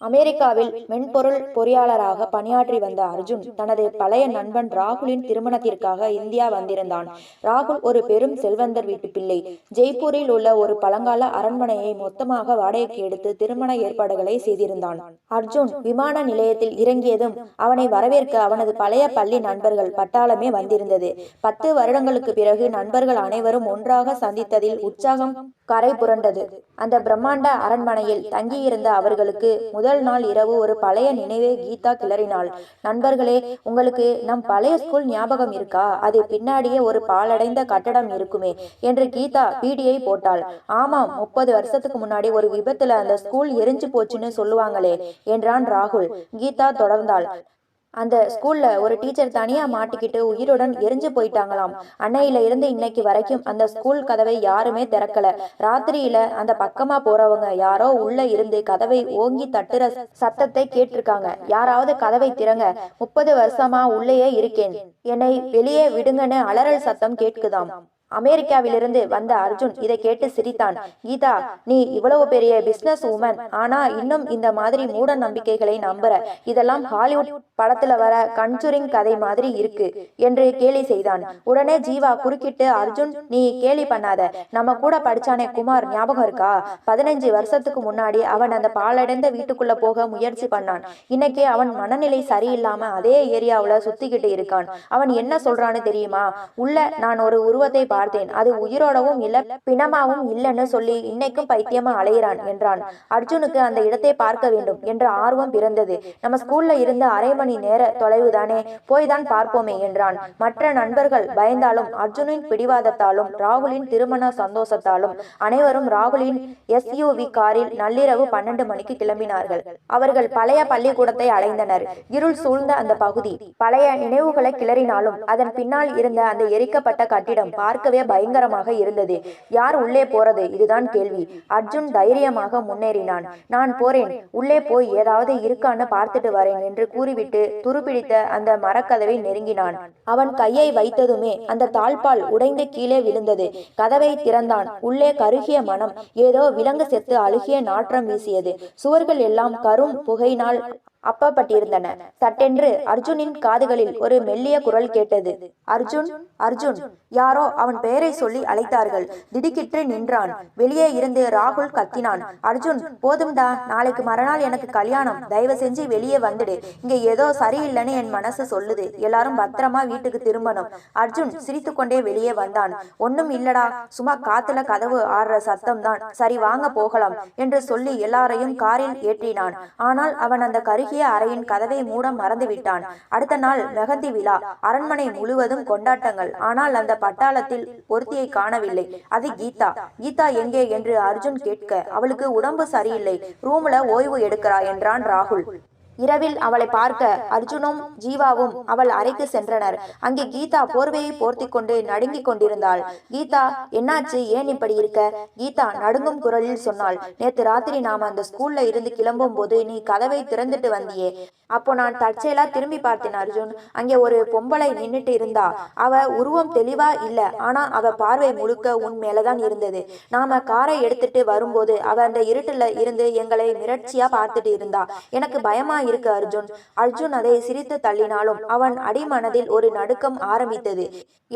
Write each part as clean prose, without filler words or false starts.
அமெரிக்காவில் மென்பொருள் பொறியாளராக பணியாற்றி வந்த அர்ஜுன் தனது பழைய நண்பன் ராகுலின் திருமணத்திற்காக இந்தியா வந்திருந்தான். ராகுல் ஒரு பெரும் செல்வந்தர் வீட்டு பிள்ளை. ஜெய்ப்பூரில் உள்ள ஒரு பழங்கால அரண்மனையை மொத்தமாக வாடகைக்கு எடுத்து திருமண ஏற்பாடுகளை செய்திருந்தான். அர்ஜுன் விமான நிலையத்தில் இறங்கியதும் அவனை வரவேற்க அவனது பழைய பள்ளி நண்பர்கள் பட்டாளமே வந்திருந்தது. 10 வருடங்களுக்கு பிறகு நண்பர்கள் அனைவரும் ஒன்றாக சந்தித்ததில் உற்சாகம் கரை புரண்டது. அந்த பிரம்மாண்ட அரண்மனையில் தங்கியிருந்த அவர்களுக்கு முதல் நாள் இரவு ஒரு பழைய நினைவை கீதா கிளறினாள். நண்பர்களே, உங்களுக்கு நம் பழைய ஸ்கூல் ஞாபகம் இருக்கா? அது பின்னாடியே ஒரு பாழடைந்த கட்டடம் இருக்குமே என்று கீதா பீடியை போட்டாள். ஆமாம், 30 வருஷத்துக்கு முன்னாடி ஒரு விபத்துல அந்த ஸ்கூல் எரிஞ்சு போச்சுன்னு சொல்லுவாங்களே என்றான் ராகுல். கீதா தொடர்ந்தாள். அந்த ஸ்கூல்ல ஒரு டீச்சர் தனியா மாட்டிக்கிட்டு உயிருடன் எரிஞ்சு போயிட்டாங்களாம். அன்னையில இருந்து இன்னைக்கு வரைக்கும் அந்த ஸ்கூல் கதவை யாருமே திறக்கல. ராத்திரியில அந்த பக்கமா போறவங்க யாரோ உள்ள இருந்து கதவை ஓங்கி தட்டுற சத்தத்தை கேட்டிருக்காங்க. யாராவது கதவை திறங்க, 30 வருஷமா உள்ளேயே இருக்கேன், என்னை வெளியே விடுங்கன்னு அலறல் சத்தம் கேட்குதாம். அமெரிக்காவிலிருந்து வந்த அர்ஜுன் இதை கேட்டு சிரித்தான். கீதா, நீ இவ்வளவு பெரிய பிசினஸ் உமன், ஆனா இன்னும் இந்த மாதிரி மூட நம்பிக்கைகளை நம்புற? இதெல்லாம் ஹாலிவுட் படத்துல வர கன்சூரிங் கதை மாதிரி இருக்கு என்று கேலி செய்தான். உடனே ஜீவா குறுக்கிட்டு, அர்ஜுன், நீ கேலி பண்ணாத. நம்ம கூட படிச்சானே குமார், ஞாபகம் இருக்கா? 15 வருஷத்துக்கு முன்னாடி அவன் அந்த பாழடைந்த வீட்டுக்குள்ள போக முயற்சி பண்ணான். இன்னைக்கு அவன் மனநிலை சரியில்லாம அதே ஏரியாவுல சுத்திக்கிட்டு இருக்கான். அவன் என்ன சொல்றான்னு தெரியுமா? உள்ள நான் ஒரு உருவத்தை பார்த்தேன், அது உயிரோடவும் இல்ல பிணமாவும் இல்லைன்னு சொல்லி இன்னைக்கும் பைத்தியமா அலைகிறான் என்றான். அர்ஜுனுக்கு அந்த இடத்தை பார்க்க வேண்டும் என்ற ஆர்வம் பிறந்தது. நம்ம ஸ்கூல்ல இருந்த அரை மணி நேர தொலைவு தானே, போய் தான் பார்ப்போமே என்றான். மற்ற நண்பர்கள் பயந்தாலும் அர்ஜுனின் பிடிவாதத்தாலும் ராகுலின் திருமண சந்தோஷத்தாலும் அனைவரும் ராகுலின் SUV காரில் நள்ளிரவு 12 மணிக்கு கிளம்பினார்கள். அவர்கள் பழைய பள்ளிக்கூடத்தை அடைந்தனர். இருள் சூழ்ந்த அந்த பகுதி பழைய நினைவுகளை கிளறினாலும் அதன் பின்னால் இருந்த அந்த எரிக்கப்பட்ட கட்டிடம் பார்க்கவே பயங்கரமாக இருந்தது. யார் உள்ளே போறது? இதுதான் கேள்வி. அர்ஜுன் தைரியமாக முன்னேறினான். நான் போறேன், உள்ளே போய் ஏதாவது இருக்கான்னு பார்த்துட்டு வரேன் என்று கூறிவிட்டு துருப்பிடித்த அந்த மரக்கதவை நெருங்கினான். அவன் கையை வைத்ததுமே அந்த தாழ்பால் உடைந்து கீழே விழுந்தது. கதவை திறந்தான். உள்ளே கருகிய மனம், ஏதோ விலங்கு செத்து அழுகிய நாற்றம் வீசியது. சுவர்கள் எல்லாம் கரும் புகையினால் அப்பப்பட்டிருந்தன. சட்டென்று அர்ஜுனின் காதுகளில் ஒரு மெல்லிய குரல் கேட்டது. அர்ஜுன், அர்ஜுன். யாரோ அவன் பெயரை சொல்லி அழைத்தார்கள். திடுக்கிட்டு நின்றான். வெளியே இருந்து ராகுல் கத்தினான். அர்ஜுன், போதும்டா, நாளைக்கு மறுநாள் எனக்கு கல்யாணம், தயவு செஞ்சு வெளியே வந்துடு. இங்க ஏதோ சரியில்லைன்னு என் மனசு சொல்லுது. எல்லாரும் பத்திரமா வீட்டுக்கு திரும்பணும். அர்ஜுன் சிரித்துக்கொண்டே வெளியே வந்தான். ஒன்னும் இல்லடா, சும்மா காத்துல கதவு ஆடுற சத்தம் தான், சரி வாங்க போகலாம் என்று சொல்லி எல்லாரையும் காரில் ஏற்றினான். ஆனால் அவன் அந்த கருகிய அறையின் கதவை மூட மறந்துவிட்டான். அடுத்த நாள் மெஹந்தி விழா. அரண்மனை முழுவதும் கொண்டாட்டங்கள். ஆனால் அந்த பட்டாளத்தில் ஒருத்தியை காணவில்லை. அது கீதா. கீதா எங்கே என்று அர்ஜுன் கேட்க, அவளுக்கு உடம்பு சரியில்லை, ரூம்ல ஓய்வு எடுக்கிறா என்றான் ராகுல். இரவில் அவளை பார்க்க அர்ஜுனும் ஜீவாவும் அவள் அறைக்கு சென்றனர். அங்கே கீதா போர்வையை போர்த்தி கொண்டு நடுங்கிக் கொண்டிருந்தாள். கீதா, என்னாச்சு? ஏன் இப்படி இருக்க? கீதா நடுங்கும் குரலில் சொன்னாள். நேத்து ராத்திரி நாம அந்த ஸ்கூல்ல இருந்து கிளம்பும் போது நீ கதவை திறந்துட்டு வந்தியே, அப்போ நான் தற்செயலா திரும்பி பார்த்தேன் அர்ஜுன். அங்கே ஒரு பொம்பளை நின்னுட்டு இருந்தா. அவ உருவம் தெளிவா இல்ல, ஆனா அவ பார்வை முழுக்க உன் மேலதான் இருந்தது. நாம காரை எடுத்துட்டு வரும்போது அவ அந்த இருட்டுல இருந்து எங்களை மிரட்சியா பார்த்துட்டு இருந்தா. எனக்கு பயமா இருக்கு அர்ஜுன். அர்ஜுன் அதை சிரித்து தள்ளினாலும் அவன் அடிமனதில் ஒரு நடுக்கம் ஆரம்பித்தது.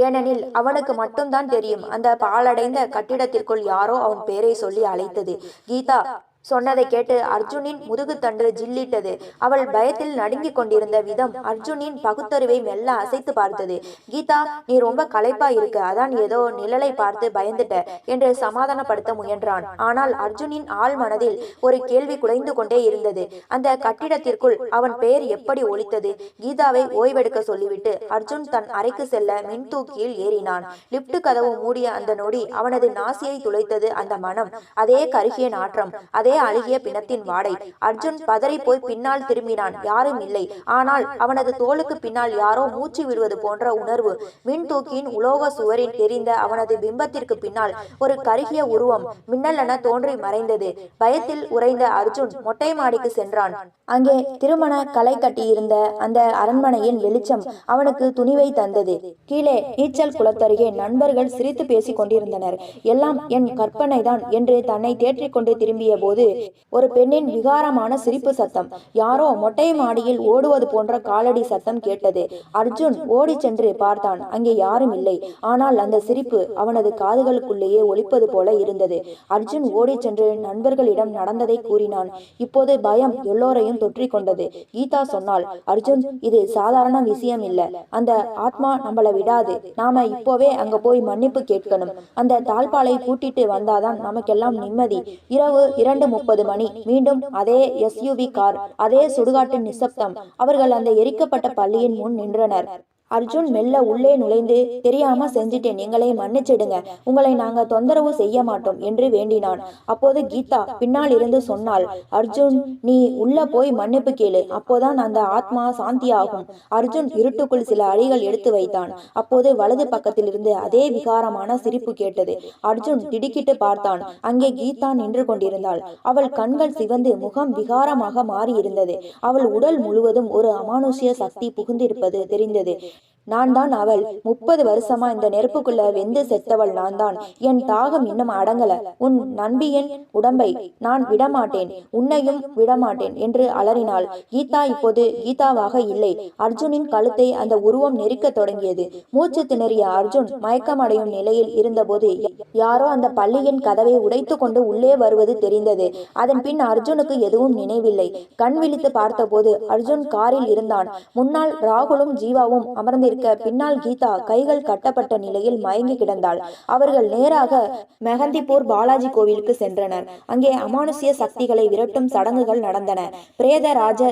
ஏனெனில் அவனுக்கு மட்டும்தான் தெரியும், அந்த பாழடைந்த கட்டிடத்திற்குள் யாரோ அவன் பெயரை சொல்லி அழைத்தது. கீதா சொன்னதை கேட்டு அர்ஜுனின் முதுகுத்தண்டு ஜில்லிட்டது. அவள் பயத்தில் நடுங்கிக் கொண்டிருந்த விதம் அர்ஜுனின் பகுத்தறிவை மெல்ல அசைத்து பார்த்தது. கீதா, நீ ரொம்ப களைப்பா இருக்கு, அதான் ஏதோ நிழலை பார்த்து பயந்துட்ட என்று சமாதானப்படுத்த முயன்றான். ஆனால் அர்ஜுனின் ஆழ் மனதில் ஒரு கேள்வி குலைந்து கொண்டே இருந்தது. அந்த கட்டிடத்திற்குள் அவன் பெயர் எப்படி ஒலித்தது? கீதாவை ஓய்வெடுக்க சொல்லிவிட்டு அர்ஜுன் தன் அறைக்கு செல்ல மின்தூக்கியில் ஏறினான். லிப்ட் கதவு மூடிய அந்த நொடி அவனது நாசியை துளைத்தது அந்த மனம். அதே கருகிய நாற்றம், அதே அழுகிய பிணத்தின் வாடை. அர்ஜுன் பதறி போய் பின்னால் திரும்பினான். யாரும் இல்லை. ஆனால் அவனது தோளுக்கு பின்னால் யாரோ மூச்சு விடுவது போன்ற உணர்வு. மின் தூக்கியின் உலோக சுவரின் தெரிந்த அவனது பிம்பத்திற்கு பின்னால் ஒரு கருகிய உருவம் மின்னலென தோன்றி மறைந்தது. பயத்தில் உறைந்த அர்ஜுன் மொட்டை மாடிக்கு சென்றான். அங்கே திருமண களை கட்டியிருந்த அந்த அரண்மனையின் வெளிச்சம் அவனுக்கு துணிவை தந்தது. கீழே நீச்சல் குளத்தருகே நண்பர்கள் சிரித்து பேசிக் கொண்டிருந்தனர். எல்லாம் என் கற்பனைதான் என்று தன்னை தேற்றிக்கொண்டு திரும்பிய போது போது ஒரு பெண்ணின் விகாரமான சிரிப்பு சத்தம், யாரோ மொட்டை மாடியில் ஓடுவது போன்ற காலடி சத்தம் கேட்டது. அர்ஜுன் ஓடி சென்று பார்த்தான். அங்கே யாரும் இல்லை. ஆனால் அந்த சிரிப்பு அவனது காதுகளுக்குள்ளேயே ஒலிப்பது போல இருந்தது. அர்ஜுன் ஓடி சென்று நண்பர்களிடம் நடந்ததை கூறினான். இப்போது பயம் எல்லோரையும் தொற்றிக் கொண்டது. கீதா சொன்னாள், அர்ஜுன், இது சாதாரண விஷயம் இல்ல. அந்த ஆத்மா நம்மள விடாது. நாம இப்போவே அங்க போய் மன்னிப்பு கேட்கணும். அந்த தாழ்பாலை பூட்டிட்டு வந்தாதான் நமக்கெல்லாம் நிம்மதி. இரவு 2:30 மணி. மீண்டும் அதே SUV கார், அதே சுடுகாட்டு நிசப்தம். அவர்கள் அந்த எரிக்கப்பட்ட பள்ளியின் முன் நின்றனர். அர்ஜுன் மெல்ல உள்ளே நுழைந்து, தெரியாம செஞ்சிட்டேன், எங்களை மன்னிச்சிடுங்க, உங்களை நாங்க தொந்தரவு செய்ய மாட்டோம் என்று வேண்டினான். அப்போது கீதா பின்னால் இருந்து சொன்னாள், அர்ஜுன், நீ உள்ள போய் மன்னிப்பு கேளு, அப்போதான் அந்த ஆத்மா சாந்தியாகும். அர்ஜுன் இருட்டுக்குள் சில அடிகள் எடுத்து வைத்தான். அப்போது வலது பக்கத்தில் இருந்து அதே விகாரமான சிரிப்பு கேட்டது. அர்ஜுன் திடுக்கிட்டு பார்த்தான். அங்கே கீதா நின்று கொண்டிருந்தாள். அவள் கண்கள் சிவந்து முகம் விகாரமாக மாறியிருந்தது. அவள் உடல் முழுவதும் ஒரு அமானுஷ்ய சக்தி புகுந்திருப்பது தெரிந்தது. நான் தான் அவள். 30 வருஷமா இந்த நெருப்புக்குள்ள வெந்து செத்தவள் நான் தான். என் தாகம் இன்னும் அடங்கல. உன் நண்பியின் உடம்பை நான் விடமாட்டேன், உன்னையும் விடமாட்டேன் என்று அலறினாள். கீதா இப்போது கீதாவாக இல்லை. அர்ஜுனின் கழுத்தை அந்த உருவம் நெருக்க தொடங்கியது. மூச்சு திணறிய அர்ஜுன் மயக்கமடையும் நிலையில் இருந்தபோது யாரோ அந்த பள்ளியின் கதவை உடைத்து கொண்டு உள்ளே வருவது தெரிந்தது. அதன் பின் அர்ஜுனுக்கு எதுவும் நினைவில்லை. கண் விழித்து பார்த்தபோது அர்ஜுன் காரில் இருந்தான். முன்னால் ராகுலும் ஜீவாவும் அமர்ந்திருக்க, பின்னால் கீதா கைகள் கட்டப்பட்ட நிலையில் மயங்கி கிடந்தாள். அவர்கள் நேராக மெஹந்திப்பூர் பாலாஜி கோவிலுக்கு சென்றனர். அங்கே அமானுஷ்ய சக்திகளை விரட்டும் சடங்குகள் நடந்தன. பிரேதராஜ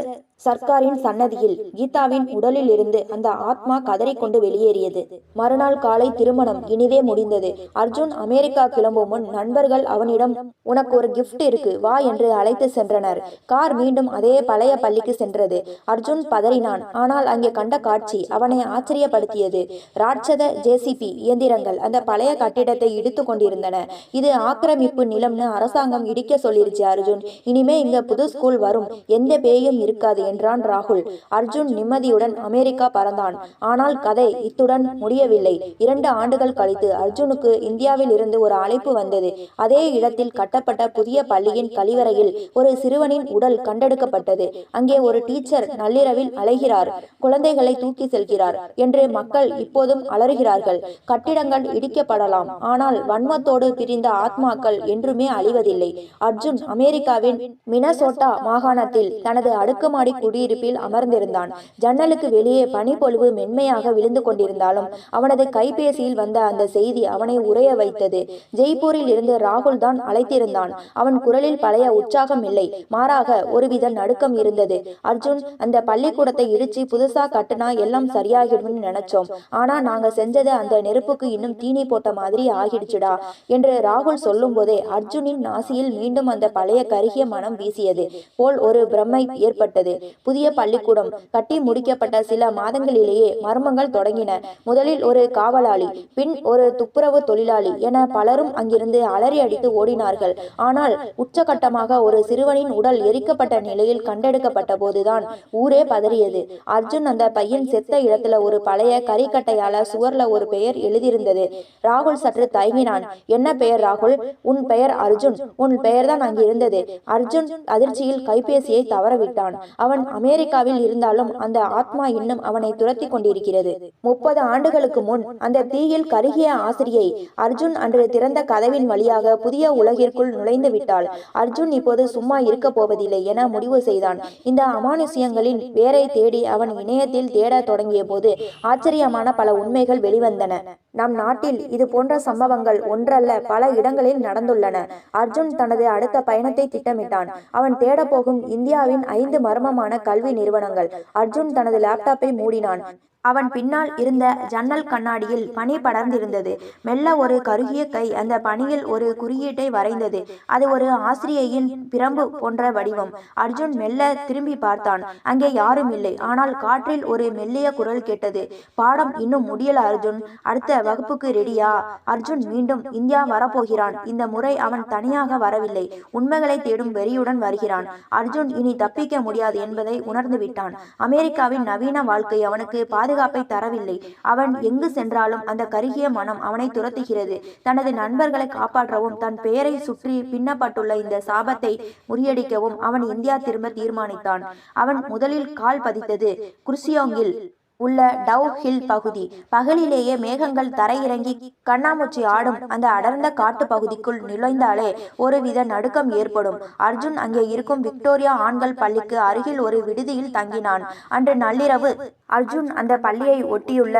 சர்க்காரின் சன்னதியில் கீதாவின் உடலில் இருந்து அந்த ஆத்மா கதறிக்கொண்டு வெளியேறியது. மறுநாள் காலை திருமணம் இனிதே முடிந்தது. அர்ஜுன் அமெரிக்கா கிளம்பும் முன் நண்பர்கள் அவனிடம், உனக்கு ஒரு கிஃப்ட் இருக்கு, வா என்று அழைத்து சென்றனர். கார் மீண்டும் அதே பழைய பள்ளிக்கு சென்றது. அர்ஜுன் பதறினான். ஆனால் அங்கே கண்ட காட்சி அவனை ஆச்சரியப்படுத்தியது. ராட்சத JCB இயந்திரங்கள் அந்த பழைய கட்டிடத்தை இடித்து கொண்டிருந்தன. இது ஆக்கிரமிப்பு நிலம்னு அரசாங்கம் இடிக்க சொல்லிருச்சு அர்ஜுன். இனிமே இங்க புது ஸ்கூல் வரும், எந்த பேயும் இருக்காது என்றான் ராகுல். அர்ஜுன் நிம்மதியுடன் அமெரிக்கா பறந்தான். ஆனால் கதை இத்துடன் முடியவில்லை. 2 ஆண்டுகள் கழித்து அர்ஜுனுக்கு இந்தியாவில் இருந்து ஒரு அழைப்பு வந்தது. அதே இடத்தில் கட்டப்பட்ட புதிய பள்ளியின் கழிவறையில் ஒரு சிறுவனின் உடல் கண்டெடுக்கப்பட்டது. அங்கே ஒரு டீச்சர் நள்ளிரவில் அலைகிறார், குழந்தைகளை தூக்கி செல்கிறார் என்று மக்கள் இப்போதும் அலறுகிறார்கள். கட்டிடங்கள் இடிக்கப்படலாம், ஆனால் வன்மத்தோடு பிரிந்த ஆத்மாக்கள் என்றுமே அழிவதில்லை. அர்ஜுன் அமெரிக்காவின் மினசோட்டா மாகாணத்தில் தனது அடுக்குமாடி குடியிருப்பில் அமர்ந்திருந்தான். ஜன்னலுக்கு வெளியே பனிப்பொழிவு மென்மையாக விழுந்து கொண்டிருந்தாலும் அவனது கைபேசியில் வந்த அந்த செய்தி அவனை உறைய வைத்தது. ஜெய்ப்பூரில் இருந்து ராகுல் தான் அழைத்திருந்தான். அவன் குரலில் பழைய உற்சாகம் இல்லை, மாறாக ஒருவித நடுக்கம் இருந்தது. அர்ஜுன், அந்த பள்ளிக்கூடத்தை இடிச்சு புதுசா கட்டுனா எல்லாம் சரியாகிடும்னு நினைச்சோம். ஆனா நாங்க செஞ்சது அந்த நெருப்புக்கு இன்னும் தீனி போட்ட மாதிரி ஆகிடுச்சுடா என்று ராகுல் சொல்லும் போதே அர்ஜுனின் நாசியில் மீண்டும் அந்த பழைய கருகிய மனம் வீசியது போல் ஒரு பிரமை ஏற்பட்டது. புதிய பள்ளிக்கூடம் கட்டி முடிக்கப்பட்ட சில மாதங்களிலேயே மர்மங்கள் தொடங்கின. முதலில் ஒரு காவலாளி, பின் ஒரு துப்புரவு தொழிலாளி என பலரும் அங்கிருந்து அலறி அடித்து ஓடினார்கள். ஆனால் உச்சகட்டமாக ஒரு சிறுவனின் உடல் எரிக்கப்பட்ட நிலையில் கண்டெடுக்கப்பட்ட போதுதான் ஊரே பதறியது. அர்ஜுன் அந்த பையன் செத்த இடத்துல ஒரு பழைய கரிக்கட்டையால சுவர்ல ஒரு பெயர் எழுதியிருந்தது. ராகுல் சற்று தயங்கினான். என்ன பெயர் ராகுல்? உன் பெயர் அர்ஜுன், உன் பெயர்தான் அங்கு இருந்தது. அர்ஜுன் அதிர்ச்சியில் கைபேசியை தவறவிட்டான். அவன் அமெரிக்காவில் இருந்தாலும் அந்த ஆத்மா இன்னும் அவனை துரத்தி கொண்டிருக்கிறது. 30 ஆண்டுகளுக்கு முன் அந்த தீயில் கருகிய ஆசிரியை அர்ஜுன் அன்று திறந்த கதவின் வழியாக புதிய உலகிற்குள் நுழைந்து விட்டாள். அர்ஜுன் இப்போது சும்மா இருக்க போவதில்லை என முடிவு செய்தான். இந்த அமானுஷ்யங்களின் வேரை தேடி அவன் இணையத்தில் தேட தொடங்கிய போது ஆச்சரியமான பல உண்மைகள் வெளிவந்தன. நம் நாட்டில் இது போன்ற சம்பவங்கள் ஒன்றல்ல பல இடங்களில் நடந்துள்ளன. அர்ஜுன் தனது அடுத்த பயணத்தை திட்டமிட்டான். அவன் தேடப்போகும் இந்தியாவின் 5 மர்மமான கல்வி நிறுவனங்கள். அர்ஜுன் தனது லேப்டாப்பை மூடினான். அவன் பின்னால் இருந்த ஜன்னல் கண்ணாடியில் பனி படர்ந்திருந்தது. மெல்ல ஒரு கருகிய கை அந்த பனியில் ஒரு குறியீட்டை வரைந்தது. அது ஒரு ஆசிரியையின் பிரம்பு போன்ற வடிவம். அர்ஜுன் மெல்ல திரும்பி பார்த்தான். அங்கே யாரும் இல்லை. ஆனால் காற்றில் ஒரு மெல்லிய குரல் கேட்டது. பாடம் இன்னும் முடியல அர்ஜுன், அடுத்த வகுப்புக்கு ரெடியா? அர்ஜுன் மீண்டும் இந்தியா வரப்போகிறான். இந்த முறை அவன் தனியாக வரவில்லை, உண்மைகளை தேடும் வெறியுடன் வருகிறான். அர்ஜுன் இனி தப்பிக்க முடியாது என்பதை உணர்ந்து விட்டான். அமெரிக்காவின் நவீன வாழ்க்கை அவனுக்கு பாதுகாப்பு பாதுகாப்பை தரவில்லை. அவன் எங்கு சென்றாலும் அந்த கருகிய மனம் அவனை துரத்துகிறது. தனது நண்பர்களை காப்பாற்றவும் தன் பெயரை சுற்றி பின்னப்பட்டுள்ள இந்த சாபத்தை முறியடிக்கவும் அவன் இந்தியா திரும்ப தீர்மானித்தான். அவன் முதலில் கால் பதித்தது குர்சியோங்கில் உள்ள டவ் ஹில் பகுதி. பகலிலேயே மேகங்கள் தரையிறங்கி கண்ணாமூச்சி ஆடும் அந்த அடர்ந்த காட்டு பகுதிக்குள் நுழைந்தாலே ஒருவித நடுக்கம் ஏற்படும். அர்ஜுன் அங்கே இருக்கும் விக்டோரியா ஆண்கள் பள்ளிக்கு அருகில் ஒரு விடுதியில் தங்கினான். அன்று நள்ளிரவு அர்ஜுன் அந்த பள்ளியை ஒட்டியுள்ள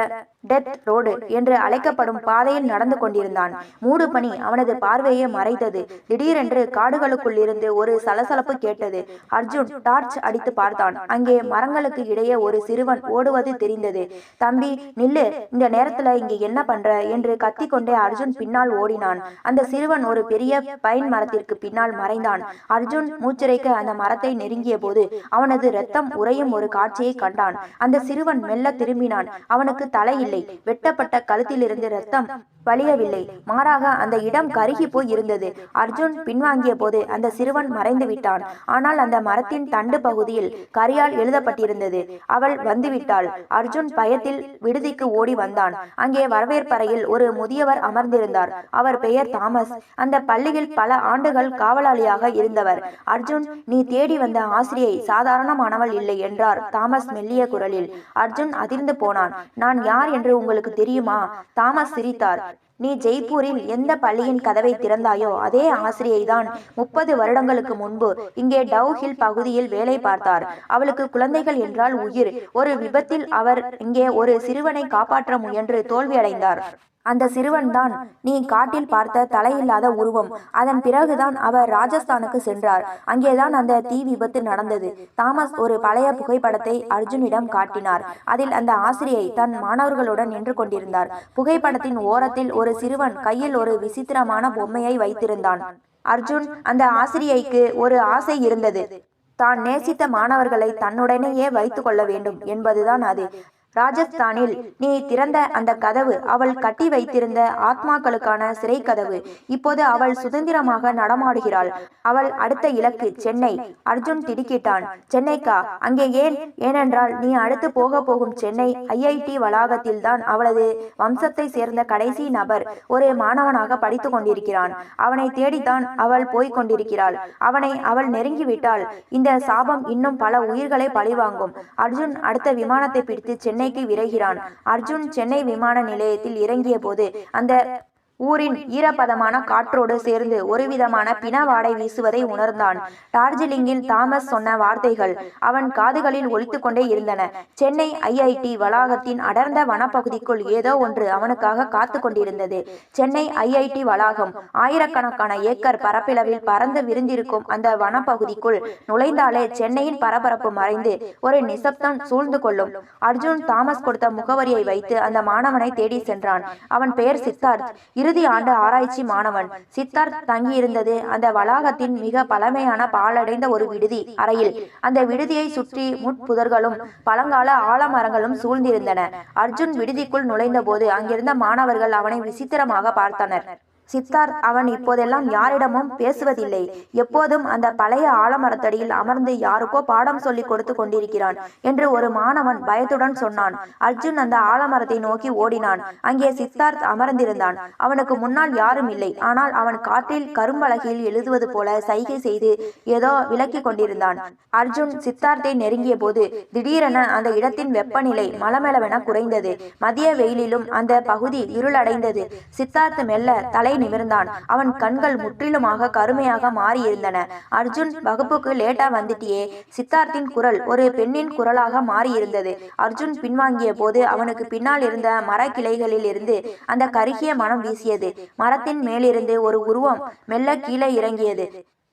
டெத் ரோடு என்று அழைக்கப்படும் பாதையில் நடந்து கொண்டிருந்தான். மூடு பனி அவனது பார்வையை மறைத்தது. திடீரென்று காடுகளுக்குள் இருந்து ஒரு சலசலப்பு கேட்டது. அர்ஜுன் டார்ச் அடித்து பார்த்தான். அங்கே மரங்களுக்கு இடையே ஒரு சிறுவன் ஓடுவது தெரிந்தது. தம்பி நில்லு, இந்த நேரத்துல இங்க என்ன பண்ற என்று கத்திக்கொண்டே அர்ஜுன் பின்னால் ஓடினான். அந்த சிறுவன் ஒரு பெரிய பைன் மரத்திற்கு பின்னால் மறைந்தான். அர்ஜுன் மூச்சிறைக்க அந்த மரத்தை நெருங்கிய போது அவனது இரத்தம் உறையும் ஒரு காட்சியை கண்டான். அந்த சிறுவன் மெல்ல திரும்பினான். அவனுக்கு தலை இல்லை. வெட்டப்பட்ட கழுத்திலிருந்து இரத்தம் வலியவில்லை. மாறாக அந்த இடம் கருகி போய் இருந்தது. அர்ஜுன் பின்வாங்கிய போது அந்த சிறுவன் மறைந்து விட்டான். ஆனால் அந்த மரத்தின் தண்டு பகுதியில் கரியால் எழுதப்பட்டிருந்தது, அவள் வந்துவிட்டாள். அர்ஜுன் பயத்தில் விடுதிக்கு ஓடி வந்தான். அங்கே வரவேற்பறையில் ஒரு முதியவர் அமர்ந்திருந்தார். அவர் பெயர் தாமஸ். அந்த பள்ளியில் பல ஆண்டுகள் காவலாளியாக இருந்தவர். அர்ஜுன், நீ தேடி வந்த ஆசிரியை சாதாரணமானவள் இல்லை என்றார் தாமஸ் மெல்லிய குரலில். அர்ஜுன் அதிர்ந்து போனான். நான் யார் என்று உங்களுக்கு தெரியுமா? தாமஸ் சிரித்தார். நீ ஜெய்ப்பூரில் எந்த பள்ளியின் கதவை திறந்தாயோ அதே ஆசிரியை தான் 30 வருடங்களுக்கு முன்பு இங்கே டவ் ஹில் பகுதியில் வேலை பார்த்தார். அவளுக்கு குழந்தைகள் என்றால் உயிர். ஒரு விபத்தில் அவர் இங்கே ஒரு சிறுவனை காப்பாற்ற முயன்று தோல்வியடைந்தார். அந்த சிறுவன் தான் நீ காட்டில் பார்த்த தலையில்லாத உருவம். அதன் பிறகுதான் அவர் ராஜஸ்தானுக்கு சென்றார். அங்கேதான் அந்த தீ விபத்து நடந்தது. தாமஸ் ஒரு பழைய புகைப்படத்தை அர்ஜுனிடம் காட்டினார். அதில் அந்த ஆசிரியை தன் மாணவர்களுடன் நின்று கொண்டிருந்தார். புகைப்படத்தின் ஓரத்தில் ஒரு சிறுவன் கையில் ஒரு விசித்திரமான பொம்மையை வைத்திருந்தான். அர்ஜுன், அந்த ஆசிரியைக்கு ஒரு ஆசை இருந்தது. தான் நேசித்த மாணவர்களை தன்னுடனேயே வைத்துக் கொள்ள வேண்டும் என்பதுதான் அது. ராஜஸ்தானில் நீ திறந்த அந்த கதவு அவள் கட்டி வைத்திருந்த ஆத்மாக்களுக்கான சிறை கதவு. இப்போது அவள் சுதந்திரமாக நடமாடுகிறாள். அவள் அடுத்த இலக்கு சென்னை. அர்ஜுன் திடுக்கிட்டான். சென்னைக்கா? அங்கே ஏன்? ஏனென்றால் நீ அடுத்து போகும் சென்னை IIT வளாகத்தில் தான் அவளது வம்சத்தை சேர்ந்த கடைசி நபர் ஒரு மாணவனாக படித்து கொண்டிருக்கிறான். அவனை தேடித்தான் அவள் போய்க் கொண்டிருக்கிறாள். அவனை அவள் நெருங்கிவிட்டால் இந்த சாபம் இன்னும் பல உயிர்களை பழிவாங்கும். அர்ஜுன் அடுத்த விமானத்தை பிடித்து சென்னைக்கு விரைகிறான். அர்ஜுன் சென்னை விமான நிலையத்தில் இறங்கிய போது அந்த ஊரின் ஈரப்பதமான காற்றோடு சேர்ந்து ஒருவிதமான பிணவாடை வீசுவதை உணர்ந்தான். டார்ஜிலிங்கில் தாமஸ் சொன்ன வார்த்தைகள் அவன் காதுகளில் ஒலித்து கொண்டே இருந்தன. சென்னை IIT வளாகத்தின் அடர்ந்த வனப்பகுதிக்குள் ஏதோ ஒன்று அவனுக்காக காத்து கொண்டிருந்தது. சென்னை IIT வளாகம் ஆயிரக்கணக்கான ஏக்கர் பரப்பளவில் பறந்து விரிந்திருக்கும் அந்த வனப்பகுதிக்குள் நுழைந்தாலே சென்னையின் பரபரப்பு மறைந்து ஒரு நிசப்தம் சூழ்ந்து கொள்ளும். அர்ஜுன் தாமஸ் கொடுத்த முகவரியை வைத்து அந்த மாணவனை தேடி சென்றான். அவன் பெயர் சித்தார்த். இறுதி ஆண்டு ஆராய்ச்சி மாணவன். சித்தார்த் தங்கியிருந்தது அந்த வளாகத்தின் மிக பழமையான பாழடைந்த ஒரு விடுதி அறையில். அந்த விடுதியை சுற்றி முட்புதர்களும் பழங்கால ஆலமரங்களும் சூழ்ந்திருந்தன. அர்ஜுன் விடுதிக்குள் நுழைந்த போது அங்கிருந்த மாணவர்கள் அவனை விசித்திரமாக பார்த்தனர். சித்தார்த் அவன் இப்போதெல்லாம் யாரிடமும் பேசுவதில்லை. எப்போதும் அந்த பழைய ஆலமரத்தடியில் அமர்ந்து யாருக்கோ பாடம் சொல்லி கொடுத்து கொண்டிருக்கிறான் என்று ஒரு மாணவன் பயத்துடன் சொன்னான். அர்ஜுன் அந்த ஆலமரத்தை நோக்கி ஓடினான். அங்கே சித்தார்த் அமர்ந்திருந்தான். அவனுக்கு முன்னால் யாரும் இல்லை. ஆனால் அவன் காற்றில் கரும்பலகையில் எழுதுவது போல சைகை செய்து ஏதோ விளக்கி கொண்டிருந்தான். அர்ஜுன் சித்தார்த்தை நெருங்கிய போது திடீரென அந்த இடத்தின் வெப்பநிலை மலமளவென குறைந்தது. மதிய வெயிலிலும் அந்த பகுதி இருளடைந்தது. சித்தார்த் மெல்ல தலை நிமிர்ந்தான். அவன் கண்கள் முற்றிலுமாக கருமையாக மாறியிருந்தன. அர்ஜுன், வகுப்புக்கு லேட்டா வந்துட்டியே. சித்தார்த்தின் குரல் ஒரு பெண்ணின் குரலாக மாறியிருந்தது. அர்ஜுன் பின்வாங்கிய போது அவனுக்கு பின்னால் இருந்த மரக்கிளைகளில் இருந்து அந்த கருகிய மனம் வீசியது. மரத்தின் மேலிருந்து ஒரு உருவம் மெல்ல கீழே இறங்கியது.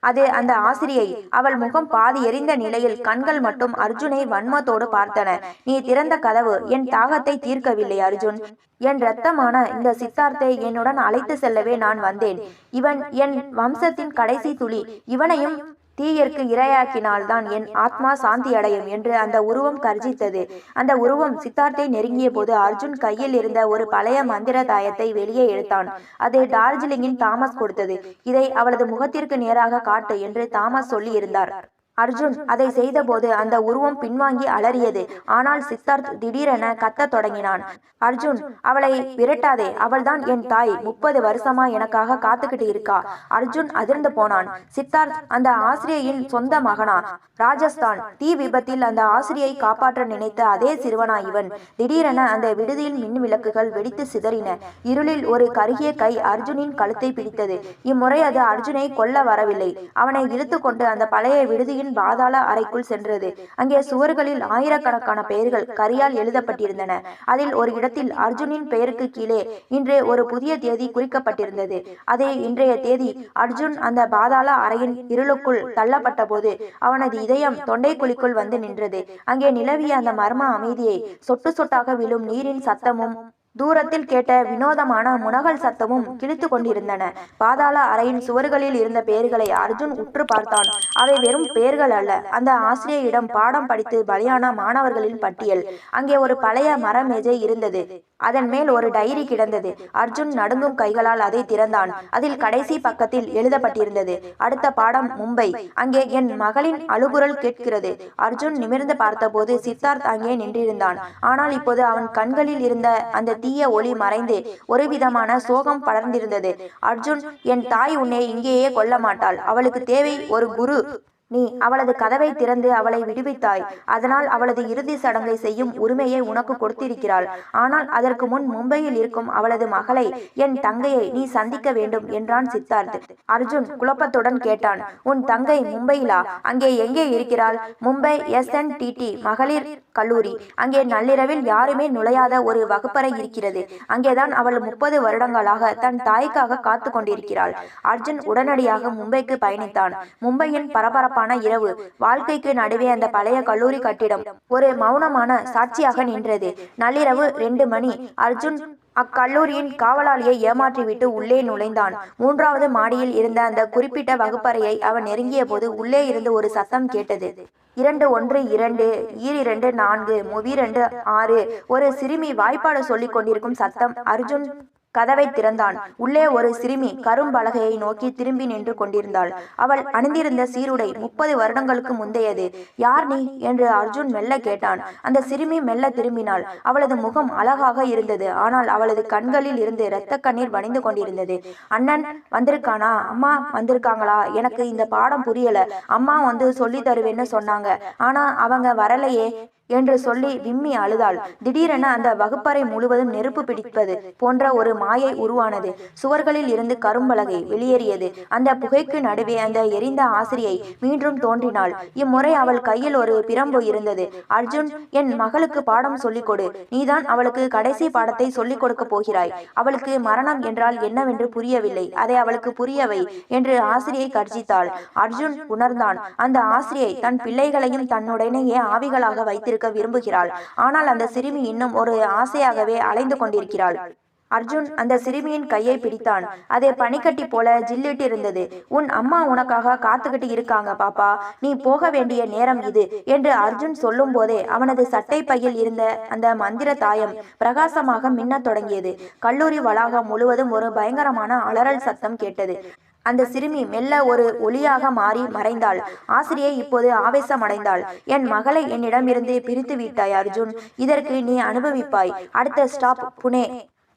அது அந்த ஆசிரியை. அவள் முகம் பாதி எரிந்த நிலையில் கண்கள் மட்டும் அர்ஜுனை வன்மத்தோடு பார்த்தன. நீ திறந்த கதவு என் தாகத்தை தீர்க்கவில்லை அர்ஜுன். என் இரத்தமான இந்த சித்தார்த்தை என்னுடன் அழைத்து செல்லவே நான் வந்தேன். இவன் என் வம்சத்தின் கடைசி துளி. இவனையும் தீயிற்கு இரையாக்கினால்தான் என் ஆத்மா சாந்தி அடையும் என்று அந்த உருவம் கர்ஜித்தது. அந்த உருவம் சித்தார்த்தை நெருங்கிய போது அர்ஜுன் கையில் இருந்த ஒரு பழைய மந்திர தாயத்தை வெளியே எடுத்தான். அது டார்ஜிலிங்கின் தாமஸ் கொடுத்தது. இதை அவளது முகத்திற்கு நேராக காட்டு என்று தாமஸ் சொல்லி இருந்தார். அர்ஜுன் அதை செய்தபோது அந்த உருவம் பின்வாங்கி அலறியது. ஆனால் சித்தார்த் திடீரென கத்தத் தொடங்கினான். அர்ஜுன், அவளை விரட்டாதே, அவள்தான் என் தாய். 30 வருஷமா எனக்காக காத்துக்கிட்டு இருக்கா. அர்ஜுன் அதிர்ந்து போனான். சித்தார்த் அந்த ஆசிரியையின் சொந்த மகனா? ராஜஸ்தான் தீ விபத்தில் அந்த ஆசிரியை காப்பாற்ற நினைத்த அதே சிறுவனா இவன்? திடீரென அந்த விடுதியில் மின் விளக்குகள் வெடித்து சிதறின. இருளில் ஒரு கருகிய கை அர்ஜுனின் கழுத்தை பிடித்தது. இம்முறை அது அர்ஜுனை கொல்ல வரவில்லை. அவனை இழுத்து கொண்டு அந்த பழைய விடுதியின் பாதாள அறைக்குள் சென்றது. அங்கே சுவர்களில் ஆயிரக்கணக்கான பெயர்கள் கரியால் எழுதப்பட்டிருந்தன. அதில் ஒரு இடத்தில் அர்ஜுனின் பெயருக்கு கீழே இன்று ஒரு புதிய தேதி குறிக்கப்பட்டிருந்தது. அதே இன்றைய தேதி. அர்ஜுன் அந்த பாதாள அறையின் இருளுக்குள் தள்ளப்பட்ட போது அவனது இதயம் தொண்டைக்குழிக்குள் வந்து நின்றது. அங்கே நிலவிய அந்த மர்ம அமைதியை சொட்டு சொட்டாக விழும் நீரின் சத்தமும் தூரத்தில் கேட்ட வினோதமான முனகல் சத்தமும் கிழித்து கொண்டிருந்தன. பாதாள அறையின் சுவர்களில் இருந்த பெயர்களை அர்ஜுன் உற்று பார்த்தான். அவை வெறும் பெயர்கள் அல்ல, அந்த ஆசிரியரிடம் பாடம் படித்து பலியான மாணவர்களின் பட்டியல். அங்கே ஒரு பழைய மர மேஜை இருந்தது. அதன் மேல் ஒரு டைரி கிடந்தது. அர்ஜுன் நடுங்கும் கைகளால் அதை திறந்தான். அதில் கடைசி பக்கத்தில் எழுதப்பட்டிருந்தது, அடுத்த பாடம் மும்பை. அங்கே என் மகளின் அழுகுரல் கேட்கிறது. அர்ஜுன் நிமிர்ந்து பார்த்தபோது சித்தார்த் அங்கே நின்றிருந்தான். ஆனால் இப்போது அவன் கண்களில் இருந்த அந்த தீய ஒளி மறைந்து ஒரு விதமான சோகம் படர்ந்திருந்தது. அர்ஜுன், என் தாய் உன்னை இங்கேயே கொல்ல மாட்டாள். அவளுக்கு தேவை ஒரு குரு. நீ அவளது கதவை திறந்து அவளை விடுவித்தாய். அதனால் அவளது இறுதி சடங்கை செய்யும் உரிமையை உனக்கு கொடுத்திருக்கிறாள். ஆனால் அதற்கு முன் மும்பையில் இருக்கும் அவளது மகளை, என் தங்கையை நீ சந்திக்க வேண்டும் என்றான் சித்தார்த். அர்ஜுன் குழப்பத்துடன் கேட்டான், உன் தங்கை மும்பையிலா? அங்கே எங்கே இருக்கிறாள்? மும்பை SNTT மகளிர் கல்லூரி. அங்கே நள்ளிரவில் யாருமே நுழையாத ஒரு வகுப்பறை இருக்கிறது. அங்கேதான் அவள் 30 வருடங்களாக தன் தாய்க்காக காத்து கொண்டிருக்கிறாள். அர்ஜுன் உடனடியாக மும்பைக்கு பயணித்தான். மும்பையின் பரபரப்பான இரவு வாழ்க்கைக்கு நடுவே அந்த பழைய கல்லூரி கட்டிடம் ஒரு மௌனமான சாட்சியாக நின்றது. நள்ளிரவு 2 மணி. அர்ஜுன் அக்கல்லூரியின் காவலாளியை ஏமாற்றிவிட்டு உள்ளே நுழைந்தான். 3வது மாடியில் இருந்த அந்த குறிப்பிட்ட வகுப்பறையை அவன் நெருங்கிய போது உள்ளே இருந்து ஒரு சத்தம் கேட்டது. 212 22 4 6. ஒரு சிறுமி வாய்ப்பாடு சொல்லிக் கொண்டிருக்கும் சத்தம். அர்ஜுன் கதவை திறந்தான். உள்ளே ஒரு சிறுமி கரும்பலகையை நோக்கி திரும்பி நின்று கொண்டிருந்தாள். அவள் அணிந்திருந்த சீருடை 30 வருடங்களுக்கு முந்தையது. யார் நீ என்று அர்ஜுன் மெல்ல கேட்டான். அந்த சிறுமி மெல்ல திரும்பினாள். அவளது முகம் அழகாக இருந்தது. ஆனால் அவளது கண்களில் இருந்து இரத்த கண்ணீர் வடிந்து கொண்டிருந்தது. அண்ணன் வந்திருக்கானா? அம்மா வந்திருக்காங்களா? எனக்கு இந்த பாடம் புரியல. அம்மா வந்து சொல்லி தருவேன்னு சொன்னாங்க. ஆனா அவங்க வரலையே என்று சொல்லி விம்மி அழுதாள். திடீரென அந்த வகுப்பறை முழுவதும் நெருப்பு பிடிப்பது போன்ற ஒரு மாயை உருவானது. சுவர்களில் இருந்து கரும்பலகை வெளியேறியது. அந்த புகைக்கு நடுவே அந்த எரிந்த ஆசிரியை மீண்டும் தோன்றினாள். இம்முறை அவள் கையில் ஒரு பிரம்பு இருந்தது. அர்ஜுன், என் மகளுக்கு பாடம் சொல்லிக் கொடு. நீதான் அவளுக்கு கடைசி பாடத்தை சொல்லிக் கொடுக்க போகிறாய். அவளுக்கு மரணம் என்றால் என்னவென்று புரியவில்லை. அதை அவளுக்கு புரியவை என்று ஆசிரியை கர்ஜித்தாள். அர்ஜுன் உணர்ந்தான், அந்த ஆசிரியை தன் பிள்ளைகளையும் தன்னுடனேயே ஆவிகளாக வைத்திருக்க விரும்புகிறாள். ஆனால் அந்த சிறுமி இன்னும் ஒரு ஆசையாகவே அலைந்து கொண்டிருக்கிறாள். அர்ஜுன் அந்த சிறுமியின் கையை பிடித்தான். அதே பனிக்கட்டி போல ஜில்லிட்டு இருந்தது. உன் அம்மா உனக்காக காத்துக்கிட்டு இருக்காங்க பாப்பா. நீ போக வேண்டிய நேரம் இது என்று அர்ஜுன் சொல்லும் போதே அவனது சட்டை பையில் இருந்த அந்த மந்திர தாயம் பிரகாசமாக மின்னத் தொடங்கியது. கல்லூரி வளாகம் முழுவதும் ஒரு பயங்கரமான அலறல் சத்தம் கேட்டது. அந்த சிறுமி மெல்ல ஒரு ஒளியாக மாறி மறைந்தாள். ஆசிரியை இப்போது ஆவேசமடைந்தாள். என் மகளை என்னிடமிருந்து பிரித்து விட்டாய் அர்ஜுன். இதற்கு நீ அனுபவிப்பாய். அடுத்த ஸ்டாப் புனே.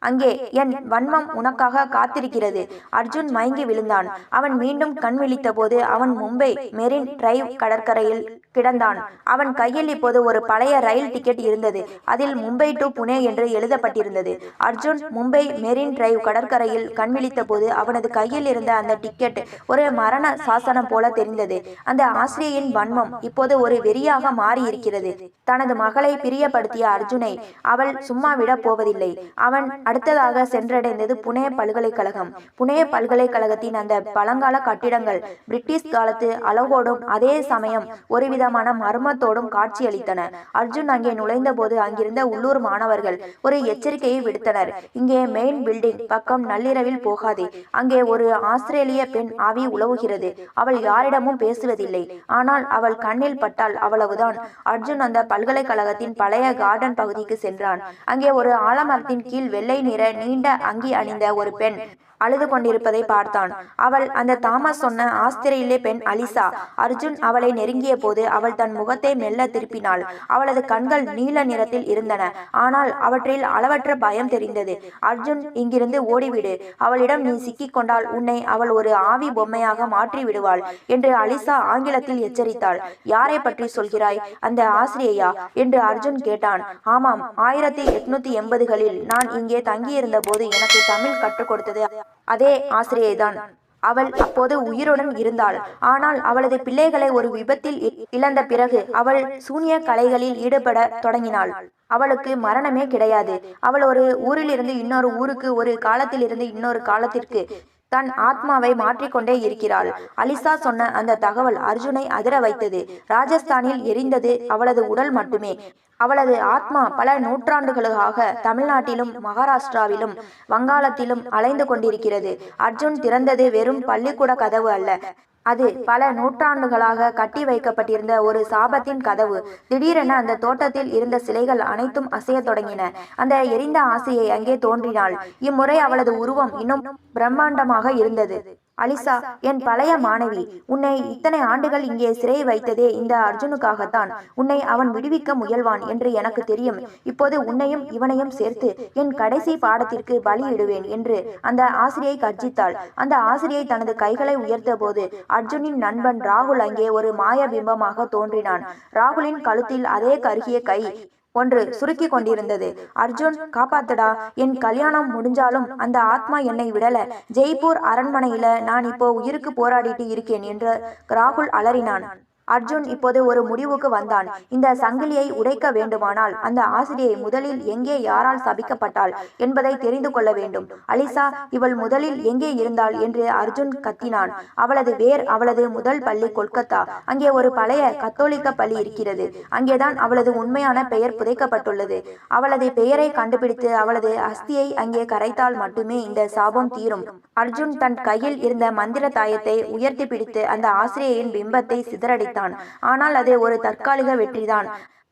அங்கே என் வன்மம் உனக்காக காத்திருக்கிறது. அர்ஜுன் மயங்கி விழுந்தான். அவன் மீண்டும் கண் விழித்த போது அவன் மும்பை மெரின் டிரைவ் கடற்கரையில் கிடந்தான். அவன் கையில் இப்போது ஒரு பழைய ரயில் டிக்கெட் இருந்தது. அதில் மும்பை டு புனே என்று எழுதப்பட்டிருந்தது. அர்ஜுன் மும்பை மெரின் டிரைவ் கடற்கரையில் கண் விழித்த போது அவனது கையில் இருந்த அந்த டிக்கெட் ஒரு மரண சாசனம் போல தெரிந்தது. அந்த ஆசிரியையின் வன்மம் இப்போது ஒரு வெறியாக மாறி இருக்கிறது. தனது மகளை பிரியப்படுத்திய அர்ஜுனை அவள் சும்மா விட போவதில்லை. அவன் அடுத்ததாக சென்றடைந்தது புனே பல்கலைக்கழகம். புனே பல்கலைக்கழகத்தின் அந்த பழங்கால கட்டிடங்கள் பிரிட்டிஷ் காலத்து அழகோடும் அதே சமயம் ஒருவிதமான மர்மத்தோடும் காட்சியளித்தன. அர்ஜுன் அங்கே நுழைந்த போது அங்கிருந்த உள்ளூர் மாணவர்கள் ஒரு எச்சரிக்கையை விடுத்தனர். இங்கே மெயின் பில்டிங் பக்கம் நள்ளிரவில் போகாதே. அங்கே ஒரு ஆஸ்திரேலிய பெண் ஆவி உலவுகிறது. அவள் யாரிடமும் பேசுவதில்லை. ஆனால் அவள் கண்ணில் பட்டால் அவ்வளவுதான். அர்ஜுன் அந்த பல்கலைக்கழகத்தின் பழைய கார்டன் பகுதிக்கு சென்றான். அங்கே ஒரு ஆலமரத்தின் கீழ் வெள்ளை நிற நீண்ட அங்கி அணிந்த ஒரு பெண் அழுது கொண்டிருப்பதை பார்த்தான். அவள் அந்த தாமஸ் சொன்ன ஆஸ்திரேலிய பெண் அலிசா. அர்ஜுன் அவளை நெருங்கிய போது அவள் தன் முகத்தை மெல்ல திருப்பினாள். அவளது கண்கள் நீல நிறத்தில் இருந்தன. ஆனால் அவற்றில் அளவற்ற பயம் தெரிந்தது. அர்ஜுன், இங்கிருந்து ஓடிவிடு. அவளிடம் நீ சிக்கிக் கொண்டால் உன்னை அவள் ஒரு ஆவி பொம்மையாக மாற்றி விடுவாள் என்று அலிசா ஆங்கிலத்தில் எச்சரித்தாள். யாரை பற்றி சொல்கிறாய்? அந்த ஆசிரியையா என்று அர்ஜுன் கேட்டான். ஆமாம், 1880களில் நான் இங்கே தங்கியிருந்த போது எனக்கு தமிழ் கற்றுக் கொடுத்தது அதே ஆசிரியைதான். அவள் அப்போது உயிருடன் இருந்தாள். ஆனால் அவளது பிள்ளைகளை ஒரு விபத்தில் இழந்த பிறகு அவள் சூனிய கலைகளில் ஈடுபட தொடங்கினாள். அவளுக்கு மரணமே கிடையாது. அவள் ஒரு ஊரிலிருந்து இன்னொரு ஊருக்கு, ஒரு காலத்திலிருந்து இன்னொரு காலத்திற்கு தன் ஆத்மாவை மாற்றிக்கொண்டே இருக்கிறாள். அலிசா சொன்ன அந்த தகவல் அர்ஜுனை அதிர வைத்தது. ராஜஸ்தானில் எரிந்தது அவளது உடல் மட்டுமே. அவளது ஆத்மா பல நூற்றாண்டுகளாக தமிழ்நாட்டிலும் மகாராஷ்டிராவிலும் வங்காளத்திலும் அலைந்து கொண்டிருக்கிறது. அர்ஜுன் திறந்தது வெறும் பள்ளிக்கூட கதவு அல்ல. அது பல நூற்றாண்டுகளாக கட்டி வைக்கப்பட்டிருந்த ஒரு சாபத்தின் கதவு. திடீரென அந்த தோட்டத்தில் இருந்த சிலைகள் அனைத்தும் அசையத் தொடங்கின. அந்த எரிந்த ஆசையை அங்கே தோன்றினாள். இம்முறை அவளது உருவம் இன்னும் பிரம்மாண்டமாக இருந்தது. அலிசா, என் பழைய மாணவி, உன்னை இத்தனை ஆண்டுகள் இங்கே சிறை வைத்ததே இந்த அர்ஜுனுக்காகத்தான். உன்னை அவன் விடுவிக்க முயல்வான் என்று எனக்கு தெரியும். இப்போது உன்னையும் இவனையும் சேர்த்து என் கடைசி பாடத்திற்கு பலியிடுவேன் என்று அந்த ஆசிரியை கர்ஜித்தாள். அந்த ஆசிரியை தனது கைகளை உயர்த்த போது அர்ஜுனின் நண்பன் ராகுல் அங்கே ஒரு மாய பிம்பமாக தோன்றினான். ராகுலின் கழுத்தில் அதே கருகிய கை ஒன்று சுருக்கி கொண்டிருந்தது. அர்ஜுன், காப்பாத்துடா. என் கல்யாணம் முடிஞ்சாலும் அந்த ஆத்மா என்னை விடல. ஜெய்ப்பூர் அரண்மனையில நான் இப்போ உயிருக்கு போராடிட்டு இருக்கேன் என்று ராகுல் அலறினான். அர்ஜுன் இப்போது ஒரு முடிவுக்கு வந்தான். இந்த சங்கிலியை உடைக்க வேண்டுமானால் அந்த ஆசிரியை முதலில் எங்கே, யாரால் சபிக்கப்பட்டாள் என்பதை தெரிந்து கொள்ள வேண்டும். அலிசா, இவள் முதலில் எங்கே இருந்தாள் என்று அர்ஜுன் கத்தினான். அவளது வேர் அவளது முதல் பள்ளி கொல்கத்தா. அங்கே ஒரு பழைய கத்தோலிக்க பள்ளி இருக்கிறது. அங்கேதான் அவளது உண்மையான பெயர் புதைக்கப்பட்டுள்ளது. அவளது பெயரை கண்டுபிடித்து அவளது அஸ்தியை அங்கே கரைத்தால் மட்டுமே இந்த சாபம் தீரும். அர்ஜுன் தன் கையில் இருந்த மந்திர தாயத்தை உயர்த்தி பிடித்து அந்த ஆசிரியையின் பிம்பத்தை சிதறடித்தான். ஆனால் அது ஒரு தற்காலிக வெற்றிதான்.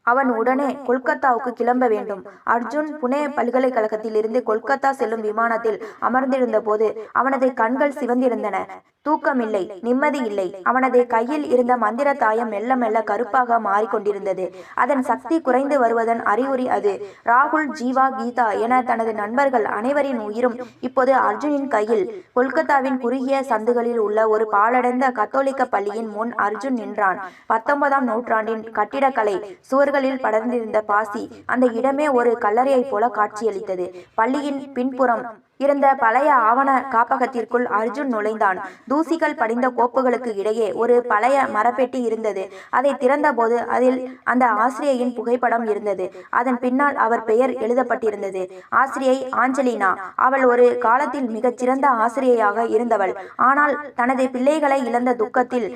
அவன் உடனே கொல்கத்தாவுக்கு கிளம்ப வேண்டும். அர்ஜுன் புனே பல்கலைக்கழகத்தில் இருந்து கொல்கத்தா செல்லும் விமானத்தில் அமர்ந்திருந்த போது அவனது கண்கள் சிவந்திருந்தன. தூக்கமில்லை, நிம்மதி இல்லை. அவனது கையில் இருந்த மந்திர தாயம் மெல்ல மெல்ல கருப்பாக மாறிக்கொண்டிருந்தது. அதன் சக்தி குறைந்து வருவதன் அறிகுறி அது. ராகுல், ஜீவா, கீதா என தனது நண்பர்கள் அனைவரின் உயிரும் இப்போது அர்ஜுனின் கையில். கொல்கத்தாவின் குறுகிய சந்துகளில் உள்ள ஒரு பாழடைந்த கத்தோலிக்க பள்ளியின் முன் அர்ஜுன் நின்றான். 19ஆம் நூற்றாண்டின் கட்டிடக்கலை சுவர்களில் படர்ந்திருந்த பாசி அந்த இடமே ஒரு கல்லறையைப் போல காட்சியளித்தது. பள்ளியின் பின்புறம் இருந்த பழைய ஆவண காப்பகத்திற்குள் அர்ஜுன் நுழைந்தான். தூசிகள் படிந்த கோப்புகளுக்கு இடையே ஒரு பழைய மரப்பெட்டி இருந்தது. அதை திறந்த போது அதில் அந்த ஆசிரியையின் புகைப்படம் இருந்தது. அதன் பின்னால் அவர் பெயர் எழுதப்பட்டிருந்தது. ஆசிரியை ஆஞ்சலினா. அவள் ஒரு காலத்தில் மிகச்சிறந்த ஆசிரியையாக இருந்தவள். ஆனால் தனது பிள்ளைகளை இழந்த துக்கத்தில்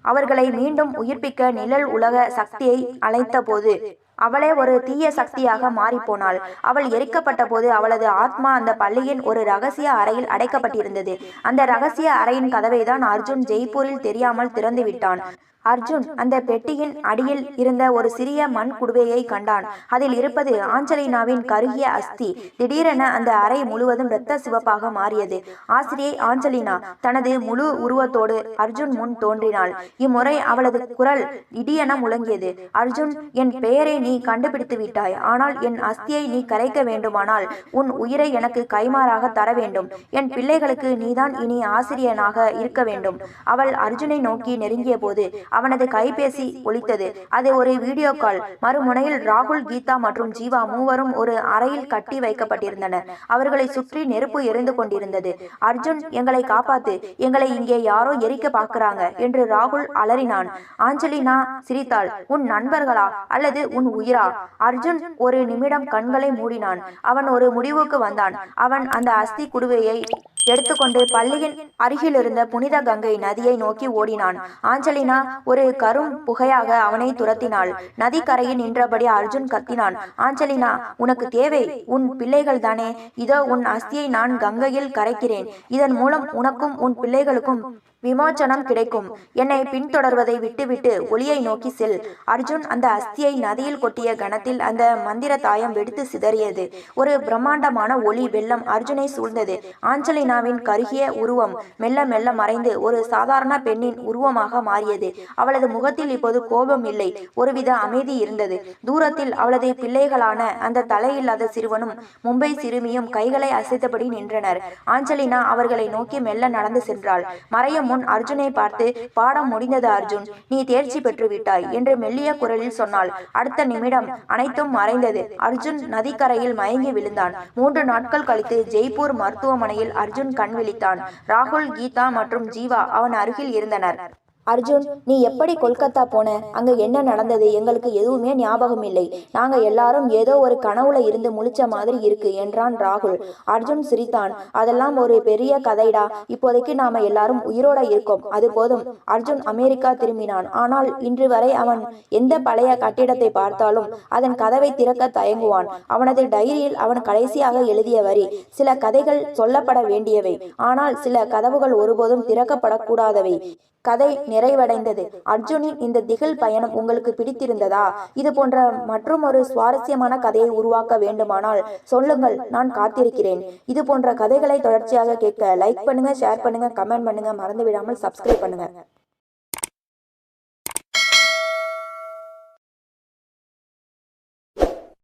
அவர்களை மீண்டும் உயிர்ப்பிக்க நிழல் உலக சக்தியை அழைத்த போது அவளே ஒரு தீய சக்தியாக மாறிப்போனாள். அவள் எரிக்கப்பட்ட போது அவளது ஆத்மா அந்த பள்ளியின் ஒரு ரகசிய அறையில் அடைக்கப்பட்டிருந்தது. அந்த ரகசிய அறையின் கதவை தான் அர்ஜுன் ஜெய்ப்பூரில் தெரியாமல் திறந்து விட்டான். அர்ஜுன் அந்த பெட்டியின் அடியில் இருந்த ஒரு சிறிய மண் குடுவையை கண்டான். அதில் இருப்பது ஆஞ்சலினாவின் கருகிய அஸ்தி. திடீரென அந்த அறை முழுவதும் இரத்த சிவப்பாக மாறியது. ஆசிரியை ஆஞ்சலினா தனது முழு உருவத்தோடு அர்ஜுன் முன் தோன்றினாள். இம்முறை அவளது குரல் இடியென முழங்கியது. அர்ஜுன், என் பெயரை நீ கண்டுபிடித்து விட்டாய். ஆனால் என் அஸ்தியை நீ கரைக்க வேண்டுமானால் உன் உயிரை எனக்கு கைமாறாக தர வேண்டும். என் பிள்ளைகளுக்கு நீதான் இனி ஆசிரியனாக இருக்க வேண்டும். அவள் அர்ஜுனை நோக்கி நெருங்கிய போது அவனது கைபேசி ஒலித்தது. அது ஒரு வீடியோ கால். மறுமுனையில் ராகுல், கீதா மற்றும் ஜீவா மூவரும் ஒரு அறையில் கட்டி வைக்கப்பட்டிருந்தனர். அவர்களை சுற்றி நெருப்பு எரிந்து கொண்டிருந்தது. அர்ஜுன், எங்களை காப்பாத்து, எங்களை இங்கே யாரோ எரிக்க பார்க்கிறாங்க என்று ராகுல் அலறினான். ஆஞ்சலினா சிரித்தாள். உன் நண்பர்களா அல்லது உன் உயிரா? அர்ஜுன் ஒரு நிமிடம் கண்களை மூடினான். அவன் ஒரு முடிவுக்கு வந்தான். அவன் அந்த அஸ்தி குடுவையை எடுத்துக்கொண்டு பள்ளியின் அருகிலிருந்த புனித கங்கை நதியை நோக்கி ஓடினான். ஆஞ்சலினா ஒரு கரும் புகையாக அவனை துரத்தினாள். நதிக்கரையில் நின்றபடி அர்ஜுன் கத்தினான். ஆஞ்சலினா, உனக்கு தேவை உன் பிள்ளைகள் தானே? இதோ உன் அஸ்தியை நான் கங்கையில் கரைக்கிறேன். இதன் மூலம் உனக்கும் உன் பிள்ளைகளுக்கும் விமோச்சனம் கிடைக்கும். என்னை பின்தொடர்வதை விட்டுவிட்டு ஒளியை நோக்கி செல். அர்ஜுன் அந்த அஸ்தியை நதியில் கொட்டிய கணத்தில் அந்த மந்திர தாயம் வெடித்து சிதறியது. ஒரு பிரம்மாண்டமான ஒளி வெள்ளம் அர்ஜுனை சூழ்ந்தது. ஆஞ்சலினா ஆஞ்சலினாவின் கருகிய உருவம் மெல்ல மெல்ல மறைந்து ஒரு சாதாரண பெண்ணின் உருவமாக மாறியது. அவளது முகத்தில் இப்போது கோபம் இல்லை, ஒருவித அமைதி இருந்தது. தூரத்தில் அவளது பிள்ளைகளான அந்த தலையில்லாத சிறுவனும் மும்பை சிறுமியும் கைகளை அசைத்தபடி நின்றனர். ஆஞ்சலினா அவர்களை நோக்கி மெல்ல நடந்து சென்றாள். மறையும் முன் அர்ஜுனை பார்த்து, பாடம் முடிந்தது அர்ஜுன், நீ தேர்ச்சி பெற்று விட்டாய் என்று மெல்லிய குரலில் சொன்னாள். அடுத்த நிமிடம் அனைத்தும் மறைந்தது. அர்ஜுன் நதிக்கரையில் மயங்கி விழுந்தான். 3 நாட்கள் கழித்து ஜெய்ப்பூர் மருத்துவமனையில் அர்ஜுன் கண் விழித்தான். ராகுல், கீதா மற்றும் ஜீவா அவன் அருகில் இருந்தனர். அர்ஜுன், நீ எப்படி கொல்கத்தா போன? அங்க என்ன நடந்தது? எங்களுக்கு எதுவுமே ஞாபகம் இல்லை. நாங்க எல்லாரும் ஏதோ ஒரு கனவுல இருந்து முழிச்ச மாதிரி இருக்கு என்றான் ராகுல். அர்ஜுன் சிரித்தான். அதெல்லாம் ஒரு பெரிய கதைடா. இப்போதைக்கு நாம எல்லாரும் உயிரோட இருக்கோம், அது போதும். அர்ஜுன் அமெரிக்கா திரும்பினான். ஆனால் இன்று வரை அவன் எந்த பழைய கட்டிடத்தை பார்த்தாலும் அதன் கதவை திறக்க தயங்குவான். அவனது டைரியில் அவன் கடைசியாக எழுதிய வரி, சில கதைகள் சொல்லப்பட வேண்டியவை, ஆனால் சில கதவுகள் ஒருபோதும் திறக்கப்படக்கூடாதவை. கதை நிறைவடைந்தது. அர்ஜுனின் இந்த திகில் பயணம் உங்களுக்கு பிடித்திருந்ததா? இது போன்ற மற்றும் ஒரு சுவாரஸ்யமான கதையை உருவாக்க வேண்டுமானால் சொல்லுங்கள், நான் காத்திருக்கிறேன். இது போன்ற கதைகளை தொடர்ச்சியாக கேட்க லைக் பண்ணுங்க, ஷேர் பண்ணுங்க, கமெண்ட் பண்ணுங்க, மறந்து விடாமல் சப்ஸ்கிரைப் பண்ணுங்க.